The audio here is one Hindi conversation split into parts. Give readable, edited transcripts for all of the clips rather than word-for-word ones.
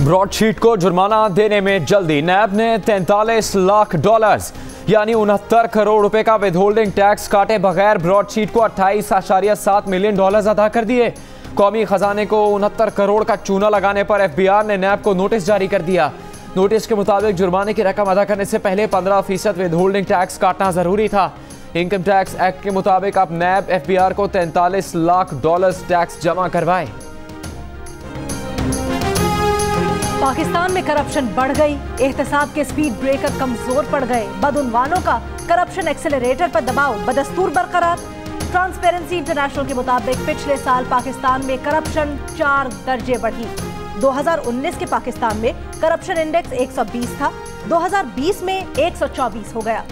ब्रॉडशीट को जुर्माना देने में जल्दी। नैब ने 43 लाख डॉलर्स यानी 69 करोड़ रुपए का विदहोल्डिंग टैक्स काटे बगैर ब्रॉडशीट को 28.7 मिलियन डॉलर्स अदा कर दिए। कौमी खजाने को 69 करोड़ का चूना लगाने पर एफबीआर ने नैब को नोटिस जारी कर दिया। नोटिस के मुताबिक जुर्माने की रकम अदा करने से पहले 15% विदहोल्डिंग टैक्स काटना जरूरी था। इनकम टैक्स एक्ट के मुताबिक अब नैब एफबीआर को 43 लाख डॉलर्स टैक्स जमा करवाए। पाकिस्तान में करप्शन बढ़ गई, एहतसाब के स्पीड ब्रेकर कमजोर पड़ गए, बदउनवानों का करप्शन एक्सेलरेटर पर दबाव बदस्तूर बरकरार। ट्रांसपेरेंसी इंटरनेशनल के मुताबिक पिछले साल पाकिस्तान में करप्शन 4 दर्जे बढ़ी। 2019 के पाकिस्तान में करप्शन इंडेक्स 120 था, 2020 में 124 हो गया।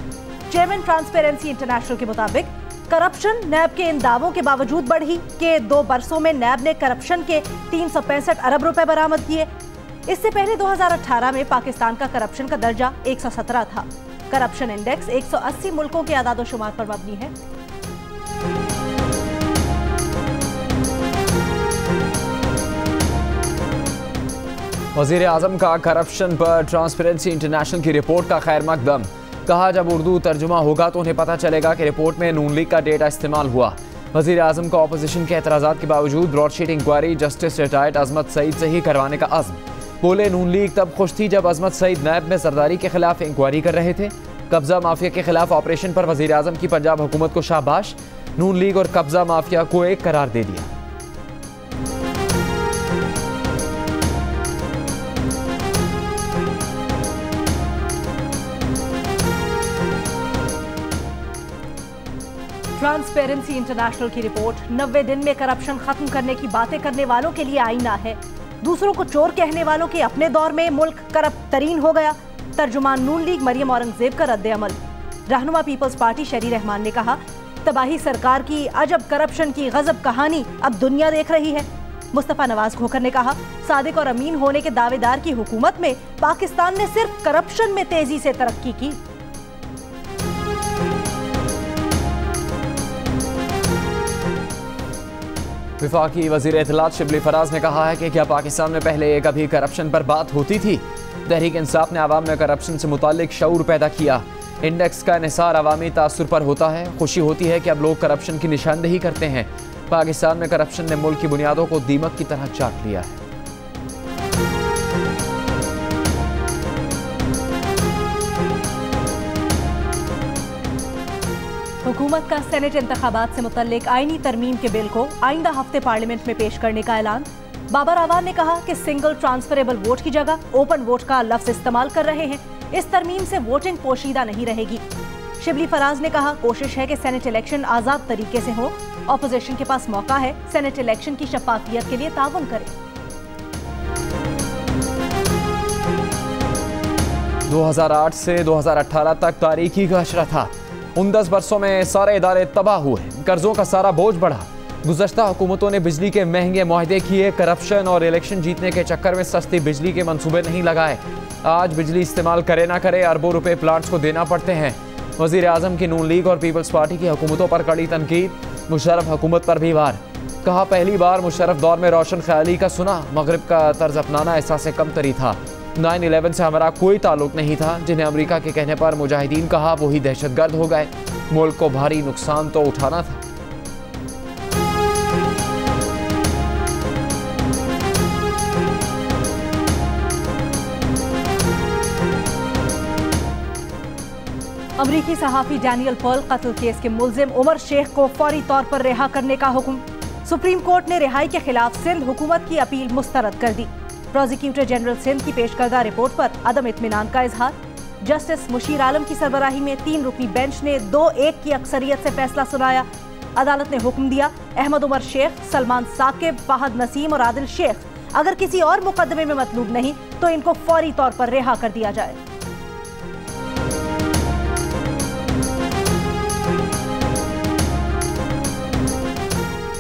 चेयरमैन ट्रांसपेरेंसी इंटरनेशनल के मुताबिक करप्शन नैब के इन दावों के बावजूद बढ़ी कि 2 बरसों में नैब ने करप्शन के 365 अरब रुपए बरामद किए। इससे पहले 2018 में पाकिस्तान का करप्शन का दर्जा 117 था। करप्शन इंडेक्स 180 मुल्कों के आदादोशुमार पर मबनी है। वजीर आजम का करप्शन पर ट्रांसपेरेंसी इंटरनेशनल की रिपोर्ट का खैर मकदम। कहा जब उर्दू तर्जुमा होगा तो उन्हें पता चलेगा कि रिपोर्ट में नून लीग का डेटा इस्तेमाल हुआ। वजीर आजम का अपोजिशन के एतराज़ात के बावजूद ब्रॉडशीट इंक्वायरी जस्टिस रिटायर्ड अजमत सईद से ही करवाने का अज़्म। बोले नून लीग तब खुश थी जब अजमत सईद नैब में जरदारी के खिलाफ इंक्वायरी कर रहे थे। कब्जा माफिया के खिलाफ ऑपरेशन पर वजीर आजम की पंजाब हुकूमत को शाबाश। नून लीग और कब्जा माफिया को एक करार दे दिया। ट्रांसपेरेंसी इंटरनेशनल की रिपोर्ट 90 दिन में करप्शन खत्म करने की बातें करने वालों के लिए आईना है। दूसरों को चोर कहने वालों के अपने दौर में मुल्क करप्ट तरीन हो गया। तर्जुमान नून लीग मरियम औरंगजेब का रद्द अमल। रहनुमा पीपल्स पार्टी शरी रहमान ने कहा तबाही सरकार की अजब करप्शन की गजब कहानी अब दुनिया देख रही है। मुस्तफा नवाज खोखर ने कहा सादिक और अमीन होने के दावेदार की हुकूमत में पाकिस्तान ने सिर्फ करप्शन में तेजी से तरक्की की। विफाकी वजीर इत्तलात शिबली फराज ने कहा है कि क्या पाकिस्तान में पहले कभी करप्शन पर बात होती थी। तहरीक इंसाफ ने आवाम में करप्शन से मुतालिक शऊर पैदा किया। इंडेक्स का निसार अवामी तासुर पर होता है। खुशी होती है कि अब लोग करप्शन की निशानदेही करते हैं। पाकिस्तान में करप्शन ने मुल्क की बुनियादों को दीमक की तरह चाट लिया है। हुकूमत का सेनेट इंतखाबात से मुतल्लिक आईनी तरमीम के बिल को आइंदा हफ्ते पार्लियामेंट में पेश करने का ऐलान। बाबर आवान ने कहा कि सिंगल ट्रांसफरेबल वोट की जगह ओपन वोट का लफ्ज इस्तेमाल कर रहे हैं। इस तरमीम से वोटिंग पोशीदा नहीं रहेगी। शिबली फराज ने कहा कोशिश है कि सेनेट इलेक्शन आजाद तरीके से हो। ऑपोजिशन के पास मौका है सेनेट इलेक्शन की शफाफियत के लिए ताउन करे। 2008 से 2018 तक तारीखी का अशरा था। उन 10 बरसों में सारे इदारे तबाह हुए, कर्जों का सारा बोझ बढ़ा। गुज़श्ता हुकूमतों ने बिजली के महंगे मुआहदे किए, करप्शन और इलेक्शन जीतने के चक्कर में सस्ती बिजली के मंसूबे नहीं लगाए। आज बिजली इस्तेमाल करे ना करे अरबों रुपए प्लांट्स को देना पड़ते हैं। वज़ीर आज़म की नून लीग और पीपल्स पार्टी की हुकूमतों पर कड़ी तनकीद। मुशर्रफ हुकूमत पर भी वार। कहा पहली बार मुशर्रफ दौर में रोशन ख्याली का सुना, मगरिब का तर्ज अपनाना एहसास कमतरी था। 9/11 से हमारा कोई ताल्लुक नहीं था, जिन्हें अमेरिका के कहने पर मुजाहिदीन कहा वही दहशतगर्द हो गए। मुल्क को भारी नुकसान तो उठाना था। अमरीकी सहाफी डैनियल पर्ल कत्ल केस के मुल्जिम उमर शेख को फौरी तौर पर रिहा करने का हुक्म। सुप्रीम कोर्ट ने रिहाई के खिलाफ सिंध हुकूमत की अपील मुस्तरद कर दी। प्रोसिक्यूटर जनरल सिंध की पेश करदा रिपोर्ट पर अदम इत्मीनान का इजहार। जस्टिस मुशीर आलम की सरबराही में 3 रुकनी बेंच ने 2-1 की अक्सरियत से फैसला सुनाया। अदालत ने हुक्म दिया अहमद उमर शेख, सलमान साकिब, फहद नसीम और आदिल शेख अगर किसी और मुकदमे में मतलूब नहीं तो इनको फौरी तौर पर रिहा कर दिया जाए।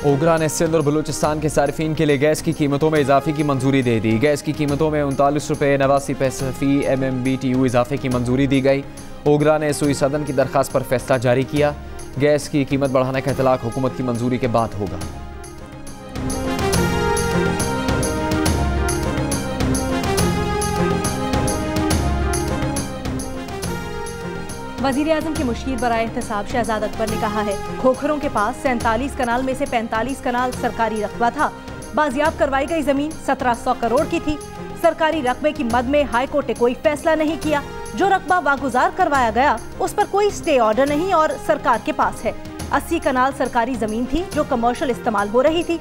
ओगरा ने सिंध और बलूचिस्तान के सार्फिन के लिए गैस की कीमतों में इजाफे की मंजूरी दे दी। गैस की कीमतों में 39 रुपये 89 पैसे फी MMBTU इजाफे की मंजूरी दी गई। ओगरा ने सुई सदन की दरख्वास्त पर फैसला जारी किया। गैस की कीमत बढ़ाने का इतलाक हुकूमत की मंजूरी के बाद होगा। वज़ीर-ए-आज़म के मुशीर बराए एहतसाब शहजाद अकबर ने कहा है, खोखरों के पास 47 कनाल में से 45 कनाल सरकारी रकबा था। बाजियाब करवाई गई जमीन 1700 करोड़ की थी। सरकारी रकबे की मद में हाई कोर्ट ने कोई फैसला नहीं किया। जो रकबा वागुजार करवाया गया उस पर कोई स्टे ऑर्डर नहीं और सरकार के पास है। 80 कनाल सरकारी जमीन थी जो कमर्शियल इस्तेमाल हो रही थी।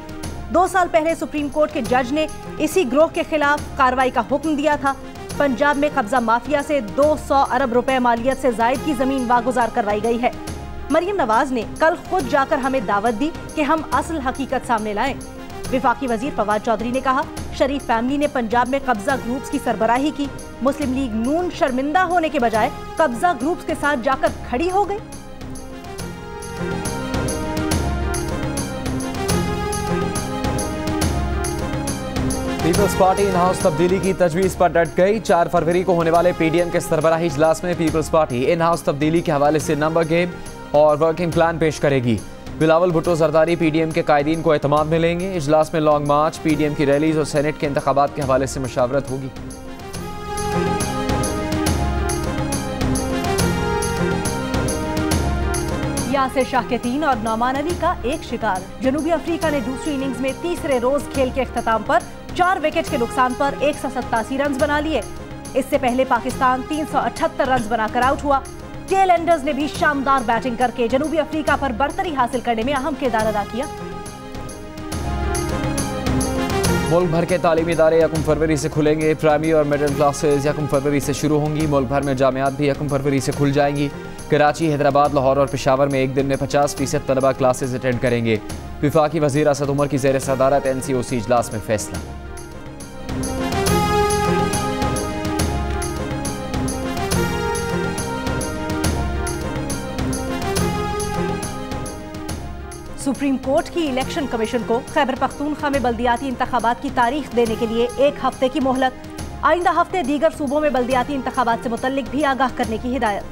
2 साल पहले सुप्रीम कोर्ट के जज ने इसी ग्रोह के खिलाफ कार्रवाई का हुक्म दिया था। पंजाब में कब्जा माफिया से 200 अरब रुपए मालियत से जायद की जमीन वागुजार करवाई गई है। मरियम नवाज ने कल खुद जाकर हमें दावत दी कि हम असल हकीकत सामने लाएं। विफाकी वजीर फवाद चौधरी ने कहा, शरीफ फैमिली ने पंजाब में कब्जा ग्रुप्स की सरबराही की। मुस्लिम लीग नून शर्मिंदा होने के बजाय कब्जा ग्रुप्स के साथ जाकर खड़ी हो गई। पीपल्स पार्टी इन हाउस तब्दीली की तजवीज़ पर डट गई। 4 फरवरी को होने वाले पीडीएम के सरबराही इजलास में पीपल्स पार्टी इन हाउस तब्दीली के हवाले से नंबर गेम और वर्किंग प्लान पेश करेगी। बिलावल भुट्टो जरदारी पीडीएम के कायदीन को एतमाद मिलेंगे। इजलास में लॉन्ग मार्च, पीडीएम की रैलीज और सेनेट के इंतखाबात के हवाले से मशावरत होगी। यासिर शाह के 3 और नौमान अली का 1 शिकार। जनूबी अफ्रीका ने दूसरी इनिंग्स में तीसरे रोज खेल के अख्ताम पर 4 विकेट के नुकसान पर 187 रन बना लिए। इससे पहले पाकिस्तान 378 रन बनाकर आउट हुआ। टेल एंडर्स ने भी शानदार बैटिंग करके जनूबी अफ्रीका पर बरतरी हासिल करने में अहम किरदार अदा किया। मुल्क भर के तालीमी इदारे 1 फरवरी से खुलेंगे। प्राइमरी और मिडिल क्लासेज 1 फरवरी से शुरू होंगी। मुल्क भर में जामियात भी 1 फरवरी से खुल जाएंगी। कराची, हैदराबाद, लाहौर और पेशावर में एक दिन में 50% तलबा क्लासेज अटेंड करेंगे। विफाकी वज़ीर असद उमर की ज़ेर सदारत NCOC इजलास में फैसला। सुप्रीम कोर्ट की इलेक्शन कमीशन को खैबर पख्तूनख्वा में बल्दियाती इंतखाबात की तारीख देने के लिए 1 हफ्ते की मोहलत। आइंदा हफ्ते दीगर सूबों में बल्दियाती इंतखाबात से मुतल्लिक भी आगाह करने की हिदायत।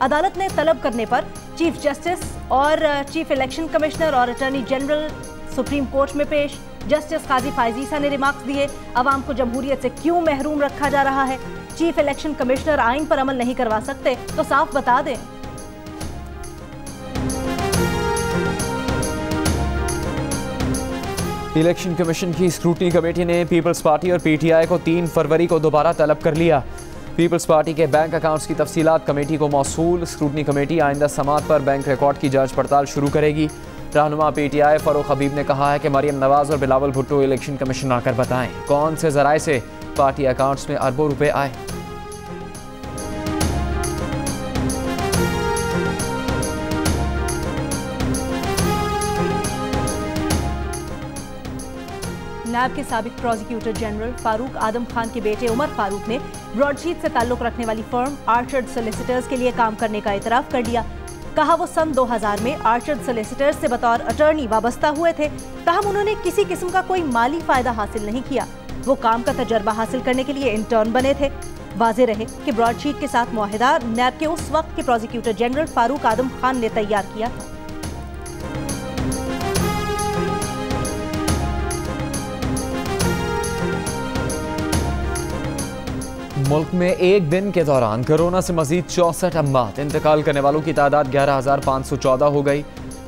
अदालत ने तलब करने पर चीफ जस्टिस और चीफ इलेक्शन कमिश्नर और अटॉर्नी जनरल सुप्रीम कोर्ट में पेश। जस्टिस काजी फायजीसा ने रिमार्क्स दिए, अवाम को जमहूरियत से क्यों महरूम रखा जा रहा है। चीफ इलेक्शन कमिश्नर आइन पर अमल नहीं करवा सकते तो साफ बता दें। इलेक्शन कमीशन की स्क्रूटनी कमेटी ने पीपल्स पार्टी और PTI को 3 फरवरी को दोबारा तलब कर लिया। पीपल्स पार्टी के बैंक अकाउंट्स की तफसीलात कमेटी को मौसूल। स्क्रूटनी कमेटी आइंदा समात पर बैंक रिकॉर्ड की जांच पड़ताल शुरू करेगी। रहनुमा PTI फ़ारूक हबीब ने कहा है कि मरियम नवाज और बिलावल भुट्टो इलेक्शन कमीशन आकर बताएं कौन से ज़राए से पार्टी अकाउंट्स में अरबों रुपए आए। नैब के साबिक प्रोसिक्यूटर जनरल फारूक आदम खान के बेटे उमर फारूक ने ब्रॉडशीट से ताल्लुक रखने वाली फर्म आर्चर्ड सोलिसिटर्स के लिए काम करने का इतराफ कर लिया। कहा वो सन 2000 में आर्चर्ड सोलिसिटर्स से बतौर अटॉर्नी वाबस्ता हुए थे। कहा उन्होंने किसी किस्म का कोई माली फायदा हासिल नहीं किया। वो काम का तजर्बा हासिल करने के लिए इंटर्न बने थे। वाज़ेह रहे कि ब्रॉडशीट के साथ मुआहिदा नैब के उस वक्त के प्रोसिक्यूटर जनरल फारूक आदम खान ने तैयार किया था। मुल्क में एक दिन के दौरान कोरोना से मजीद 64 अम्मात। इंतकाल करने वालों की तादाद 11,514 हो गई।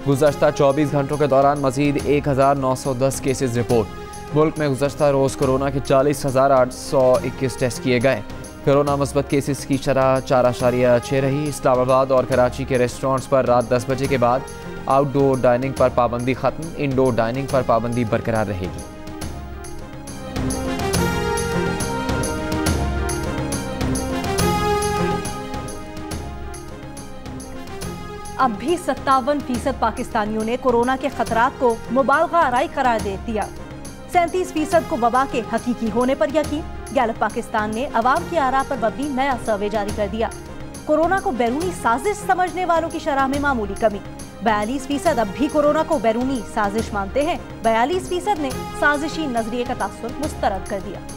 गुज़श्ता 24 घंटों के दौरान मजीद 1,910 केसेस रिपोर्ट। मुल्क में गुज़श्ता रोज़ कोरोना के 40,821 टेस्ट किए गए। कोरोना मुस्बत केसेस की शरह 4.6 रही। इस्लामाबाद और कराची के रेस्टोरेंट्स पर रात 10 बजे के बाद आउटडोर डाइनिंग पर पाबंदी खत्म। इनडोर डाइनिंग पर पाबंदी बरकरार रहेगी। अब भी 57% पाकिस्तानियों ने कोरोना के खतरात को मुबालगा आराई करार दे दिया। 37% को वबा के हकीकी होने पर यकीन। गैलप पाकिस्तान ने अवाम की आरा पर मबनी नया सर्वे जारी कर दिया। कोरोना को बैरूनी साजिश समझने वालों की शरह में मामूली कमी। 42% अब भी कोरोना को बैरूनी साजिश मानते हैं। 42% ने साजिशी नजरिए का तासुर मुस्तरद कर दिया।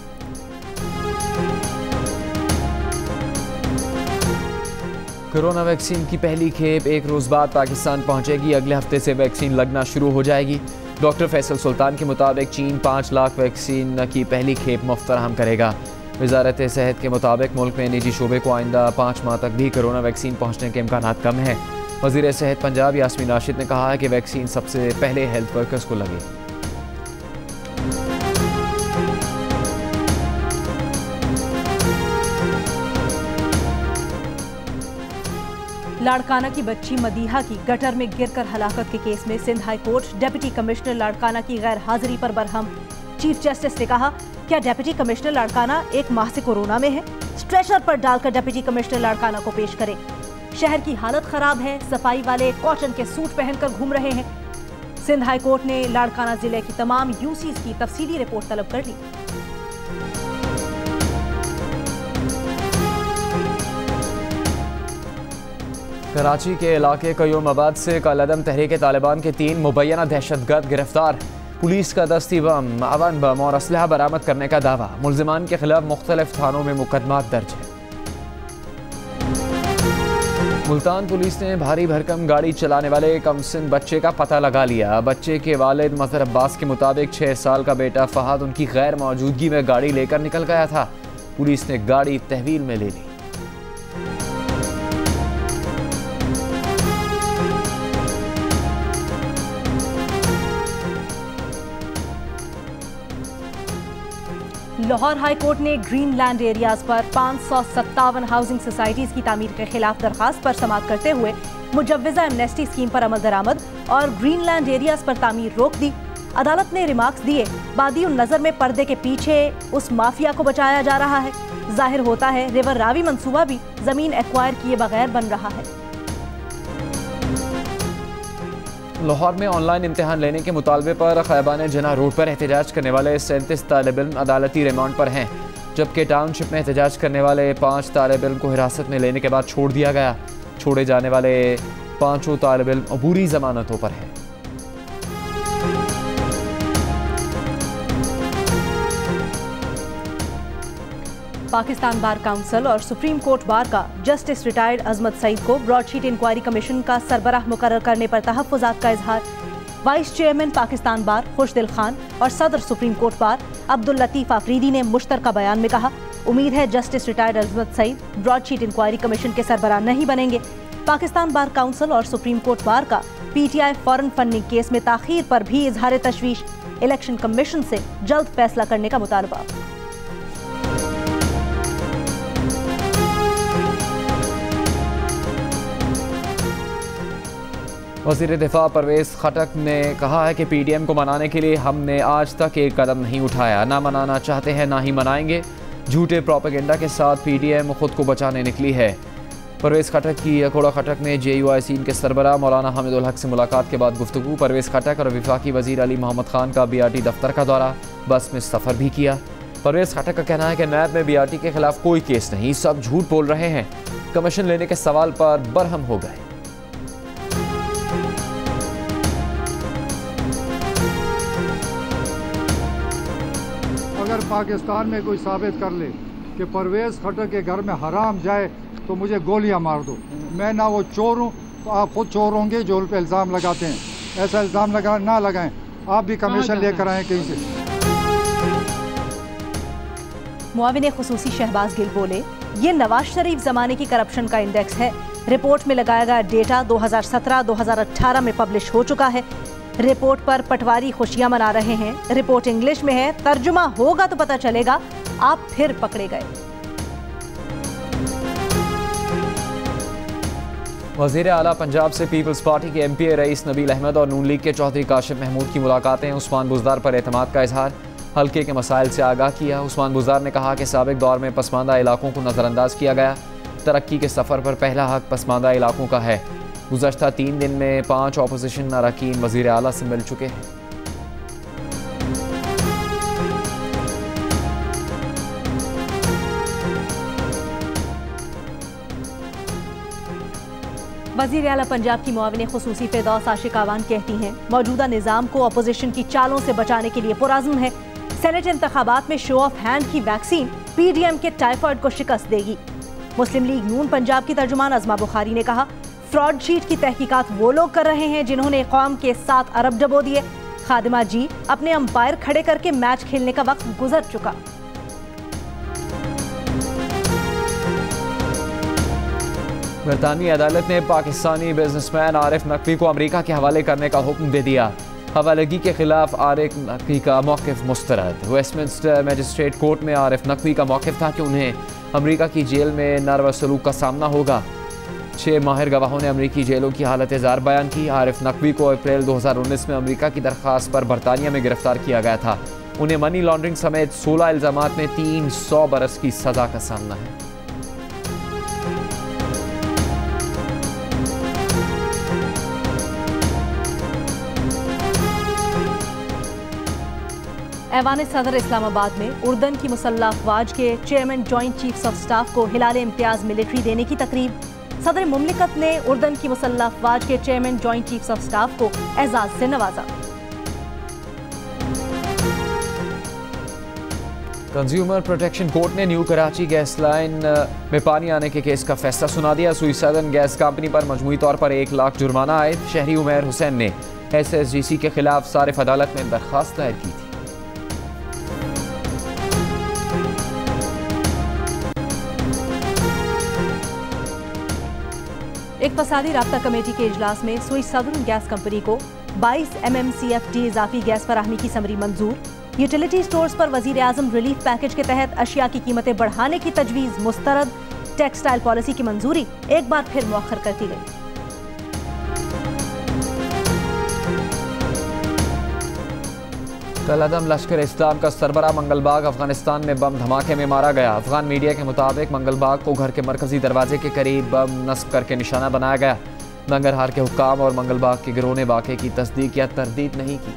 कोरोना वैक्सीन की पहली खेप 1 रोज़ बाद पाकिस्तान पहुंचेगी। अगले हफ्ते से वैक्सीन लगना शुरू हो जाएगी। डॉक्टर फैसल सुल्तान के मुताबिक चीन 5 लाख वैक्सीन की पहली खेप मुफ्त फराहम करेगा। वजारत सेहत के मुताबिक मुल्क में निजी शोबे को आइंदा 5 माह तक भी कोरोना वैक्सीन पहुँचने के इम्कान कम हैं। वज़ीर सेहत पंजाब यास्मीन राशिद ने कहा है कि वैक्सीन सबसे पहले हेल्थ वर्कर्स को लगे। लाड़काना की बच्ची मदीहा की गटर में गिरकर हलाकत के केस में Sindh high court deputy commissioner Larkana की गैर हाजिरी पर बरहम। चीफ जस्टिस ने कहा, क्या डेप्यूटी कमिश्नर लाड़काना 1 माह से कोरोना में है? स्ट्रेचर पर डालकर डेप्यूटी कमिश्नर लाड़काना को पेश करें। शहर की हालत खराब है, सफाई वाले कॉटन के सूट पहनकर घूम रहे हैं। सिंध हाई कोर्ट ने लाड़काना जिले की तमाम यूसीज की तफसीली रिपोर्ट तलब कर ली। कराची के इलाके कयूमाबाद से कलअदम तहरीक तालिबान के 3 मुबैना दहशतगर्द गिरफ्तार। पुलिस का दस्ती बम, अवन बम और असलहा बरामद करने का दावा। मुल्जिमान के खिलाफ मुख्तलिफ थानों में मुकदमा दर्ज है। मुल्तान पुलिस ने भारी भरकम गाड़ी चलाने वाले कमसिन बच्चे का पता लगा लिया। बच्चे के वालिद मजहर अब्बास के मुताबिक 6 साल का बेटा फहद उनकी गैर मौजूदगी में गाड़ी लेकर निकल गया था। पुलिस ने गाड़ी तहवील में ले ली। लाहौर हाई कोर्ट ने ग्रीन लैंड एरियाज पर 557 हाउसिंग सोसाइटीज की तामीर के खिलाफ दरखास्त पर समाअत करते हुए मुजव्वज़ा एमनेस्टी स्कीम पर अमल दरामद और ग्रीन लैंड एरियाज पर तामीर रोक दी। अदालत ने रिमार्क्स दिए, बादी उन नजर में पर्दे के पीछे उस माफिया को बचाया जा रहा है। जाहिर होता है रिवर रावी मंसूबा भी जमीन एक्वायर किए बगैर बन रहा है। लाहौर में ऑनलाइन इम्तिहान लेने के मुतालबे पर खैबान जना रोड पर एहतजाज करने वाले 37 तालिब इल्म अदालती रिमांड पर हैं, जबकि टाउनशिप में एहतजाज करने वाले 5 तालिब इल्म को हिरासत में लेने के बाद छोड़ दिया गया। छोड़े जाने वाले 5 तालिब इल्म अबूरी जमानतों पर हैं। पाकिस्तान बार काउंसिल और सुप्रीम कोर्ट बार का जस्टिस रिटायर्ड अजमत सईद को ब्रॉडशीट इंक्वायरी कमीशन का सरबराह मुकर्रर करने पर तहफ़्फ़ुज़ात का इजहार। वाइस चेयरमैन पाकिस्तान बार खुशदिल खान और सदर supreme court bar Abdul Latif Afridi ने मुश्तरका बयान में कहा, उम्मीद है जस्टिस रिटायर्ड अजमत सईद ब्रॉडशीट इंक्वायरी कमीशन के सरबराह नहीं बनेंगे। पाकिस्तान बार काउंसिल और सुप्रीम कोर्ट बार का PTI फॉरेन फंडिंग केस में ताख़ीर पर भी इजहार तशवीश। इलेक्शन कमीशन से जल्द फैसला करने का मुतालबा। वज़ीर दिफा परवेज़ खटक ने कहा है कि PDM को मनाने के लिए हमने आज तक एक कदम नहीं उठाया, ना मनाना चाहते हैं ना ही मनाएंगे। झूठे प्रोपेगेंडा के साथ PDM खुद को बचाने निकली है। परवेज़ खटक की अकोड़ा खटक में JUIC के सरबराह मौलाना हामिदुल हक से मुलाकात के बाद गुफ्तगू। परवेज़ खटक और वफाकी वज़ीर अली मोहम्मद खान का BRT दफ्तर का दौरा, बस में सफ़र भी किया। परवेज़ खटक का कहना है कि नैब में BRT के खिलाफ कोई केस नहीं, सब झूठ बोल रहे हैं। कमीशन लेने के सवाल पर बरहम हो गए। अगर पाकिस्तान में कोई साबित कर ले कि परवेज़ खटक के घर में हराम जाए तो मुझे गोलियां मार दो। मैं ना वो चोर हूँ, तो आप खुद चोर होंगे जो उन पर इल्ज़ाम लगाते हैं। ऐसा इल्ज़ाम ना लगाएं, आप भी कमीशन लेकर आएँ कहीं से। मुआविन खुसूसी शहबाज गिल बोले, ये नवाज शरीफ ज़माने की करप्शन का इंडेक्स है। रिपोर्ट में लगाया गया डेटा 2017-2018 में पब्लिश हो चुका है। रिपोर्ट पर पटवारी खुशियां मना रहे हैं। रिपोर्ट इंग्लिश में है, तर्जुमा होगा तो पता चलेगा, आप फिर पकड़े गए। वज़ीर आला पंजाब से पीपल्स पार्टी के MPA रईस नबील अहमद और नून लीग के चौधरी काशिफ महमूद की मुलाकातें। उस्मान बुज़दार पर एतमाद का इजहार, हल्के के मसाइल से आगाह किया। उस्मान बुज़दार ने कहा कि साबिक दौर में पसमानदा इलाकों को नज़रअंदाज किया गया, तरक्की के सफ़र पर पहला हक पसमानदा इलाकों का है। गुज़श्ता 3 दिन में 5 अपोजिशन अरकान वज़ीर आला से मिल चुके हैं। वज़ीर आला पंजाब की मुआविन खुसूसी फ़िरदौस आशिक आवान कहती हैं, मौजूदा निज़ाम को अपोजिशन की चालों से बचाने के लिए पुरअज़्म है। सेनेट इंतखाबात में शो ऑफ हैंड की वैक्सीन PDM के टाइफाइड को शिकस्त देगी। मुस्लिम लीग नून पंजाब की तर्जुमान अज़मा बुखारी ने कहा, फ्रॉड शीट की तहकीकात वो लोग कर रहे हैं जिन्होंने कौम के 7 अरब डबो दिए। खादिमा जी, अपने अंपायर खड़े करके मैच खेलने का वक्त गुजर चुका। बरतानवी अदालत ने पाकिस्तानी बिजनेसमैन आरिफ नकवी को अमेरिका के हवाले करने का हुक्म दे दिया। हवालगी के खिलाफ आरिफ नकवी का मौक़िफ़ मुस्तरद। वेस्टमिंस्टर मजिस्ट्रेट कोर्ट में आरिफ नकवी का मौक़िफ़ था कि उन्हें अमेरिका की जेल में नर्वस सलूक का सामना होगा। 6 माहिर गवाहों ने अमेरिकी जेलों की हालत ज़ार बयान की। आरिफ नकवी को अप्रैल 2019 में अमेरिका की दरख्वास्त पर बरतानिया में गिरफ्तार किया गया था। उन्हें मनी लॉन्ड्रिंग समेत 16 इल्ज़ामात में 300 बरस की सज़ा का सामना है। ऐवान सदर इस्लामाबाद में उर्दन की मुसल्लह अफवाज के chairman joint chiefs of staff को हिलाल इम्तियाज मिलिट्री देने की तकरीब। सदर मुमलिकत ने उर्दन की मुसल्लह अफवाज के chairman joint chiefs of staff को एजाज से नवाजा। कंज्यूमर प्रोटेक्शन कोर्ट ने न्यू कराची गैस लाइन में पानी आने के केस का फैसला सुना दिया। सुई सदन गैस कंपनी पर मजमूई तौर पर 1 लाख जुर्माना आयद। शहरी उमैर हुसैन ने SSGC के खिलाफ सारिफ अदालत में दरख्वास्त दायर की थी। एक फसादी राब्ता कमेटी के इजलास में सुई सदर्न गैस कंपनी को 22 MMCFD इजाफी गैस फराहमी की समरी मंजूर। यूटिलिटी स्टोर्स पर वजीर आजम रिलीफ पैकेज के तहत अशिया की कीमतें बढ़ाने की तजवीज़ मुस्तरद। टेक्सटाइल पॉलिसी की मंजूरी एक बार फिर मुअख्खर कर दी गई। कलअदम लश्कर इस्लाम का सरबरा मंगलबाग अफगानिस्तान में बम धमाके में मारा गया। अफगान मीडिया के मुताबिक मंगलबाग को घर के मरकजी दरवाजे के करीब बम नस्ब करके निशाना बनाया गया। नंगरहार के हुक्काम और मंगलबाग के गिरोह ने वाक़े की तस्दीक या तरदीद नहीं की।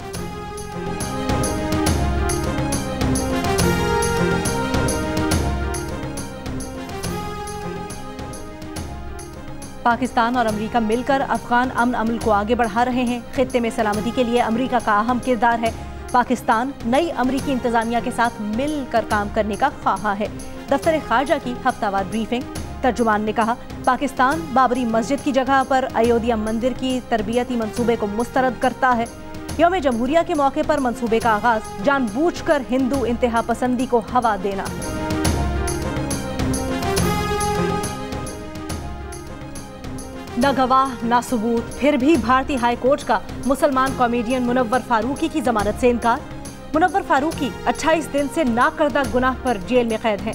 पाकिस्तान और अमेरिका मिलकर अफगान अमन अमल को आगे बढ़ा रहे हैं। खित्ते में सलामती के लिए अमेरिका का अहम किरदार है। पाकिस्तान नई अमेरिकी इंतजामिया के साथ मिलकर काम करने का ख्वाहा है। दफ्तर खारजा की हफ्तावार ब्रीफिंग। तर्जुमान ने कहा, पाकिस्तान बाबरी मस्जिद की जगह पर अयोध्या मंदिर की तरबियती मंसूबे को मुस्तरद करता है। यौम जमहूरिया के मौके पर मंसूबे का आगाज जानबूझकर हिंदू इंतहा पसंदी को हवा देना। न गवाह न सबूत, फिर भी भारतीय हाई कोर्ट का मुसलमान कॉमेडियन मुनव्वर फारूकी की जमानत से इनकार। मुनव्वर फारूकी 28 दिन से नाकर्दा गुनाह पर जेल में कैद हैं।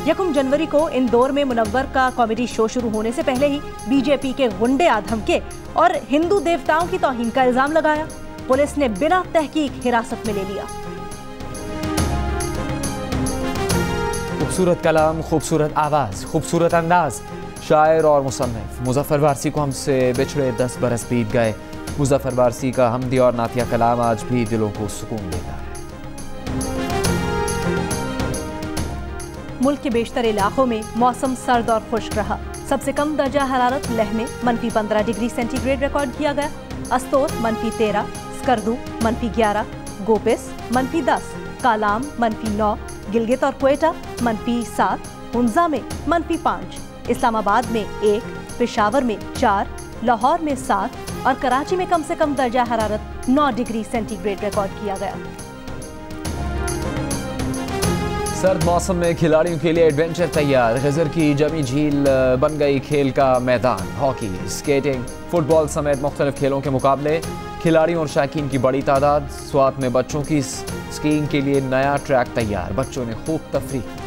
1 जनवरी को इंदौर में मुनव्वर का कॉमेडी शो शुरू होने से पहले ही बीजेपी के गुंडे धमके और हिंदू देवताओं की तौहीन का इल्जाम लगाया। पुलिस ने बिना तहकीक हिरासत में ले लिया। खूबसूरत कलाम, खूबसूरत आवाज, खूबसूरत अंदाज, शायर और मुसन्निफ मुज़फ़्फ़र वारसी को हमसे बिछड़े 10 बरस बीत गए। मुज़फ़्फ़र वारसी का हमदी और नातिया कलाम आज भी दिलों को सुकून देता है। मुल्क के बेशतर इलाकों में मौसम सर्द और खुश्क रहा। सबसे कम दर्जा हरारत लेह में -15 डिग्री सेंटीग्रेड रिकॉर्ड किया गया। अस्तोर -13, स्कर्दू -11, गोपिस -10, कालाम -9, गिलगित और क्वेटा -7, हुंजा में -5, इस्लामाबाद में 1, पेशावर में 4, लाहौर में 7 और कराची में कम से कम दर्जा हरारत 9 डिग्री सेंटीग्रेड रिकॉर्ड किया गया। सर्द मौसम में खिलाड़ियों के लिए एडवेंचर तैयार। खिजर की जमी झील बन गई खेल का मैदान। हॉकी, स्केटिंग, फुटबॉल समेत मुख्तलिफ खेलों के मुकाबले, खिलाड़ियों और शायकीन की बड़ी तादाद। स्वात में बच्चों की स्कीइंग के लिए नया ट्रैक तैयार। बच्चों ने खूब तफरीह की।